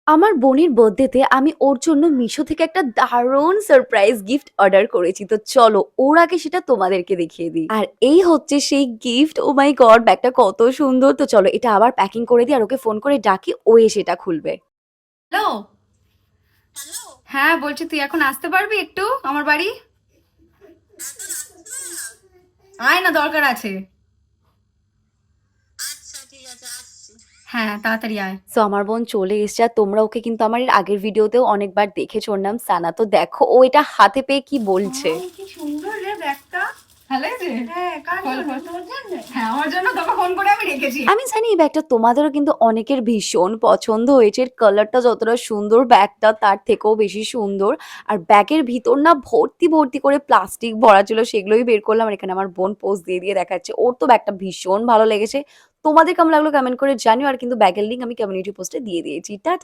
আমার বোনের বার্থডেতে আমি ওর জন্য মিশো থেকে একটা দারুণ সারপ্রাইজ গিফট অর্ডার করেছি। তো চলো ওর আগে সেটা তোমাদেরকে দেখিয়ে দিই। আর এই হচ্ছে সেই গিফট। ও মাই গড! ব্যাগটা কত সুন্দর। তো চলো এটা আবার প্যাকিং করে দিই আর ওকে ফোন করে ডাকি, ও এসে এটা খুলবে। হ্যালো। হ্যাঁ, বলছি তুই এখন আসতে পারবি একটু আমার বাড়ি? আয় না, দরকার আছে। হ্যাঁ, তাড়াতাড়ি আয়। সো আমার বোন চলে এসছে আর তোমরা ওকে কিন্তু আমার এর আগের ভিডিওতেও অনেকবার দেখেছো। ওর নাম সানা। তো দেখো ও এটা হাতে পেয়ে কি বলছে। কি সুন্দর রে ব্যাগটা। ভালো আছে? হ্যাঁ, কার জন্য? তোর জন্য? হ্যাঁ, আমার জন্য। তোকে ফোন করে আমি রেখেছি। আমি জানি এই ব্যাগটা তোমাদেরও কিন্তু অনেকের ভীষণ পছন্দ হয়েছে। এর কালারটা যতটা সুন্দর, ব্যাগটা তার থেকেও বেশি সুন্দর। আর ব্যাগের ভিতর না ভর্তি ভর্তি করে প্লাস্টিক ভরা ছিল, সেগুলোই বের করলাম। আর এখানে আমার বোন পোজ দিয়ে দিয়ে দেখাচ্ছে। ওর তো ব্যাগটা ভীষণ ভালো লেগেছে। তোমাদের কেমন লাগলো কমেন্ট করে জানিও। আর কিন্তু ব্যাগের লিঙ্ক আমি কমিউনিটি পোস্টে দিয়ে দিয়েছি। টাটা।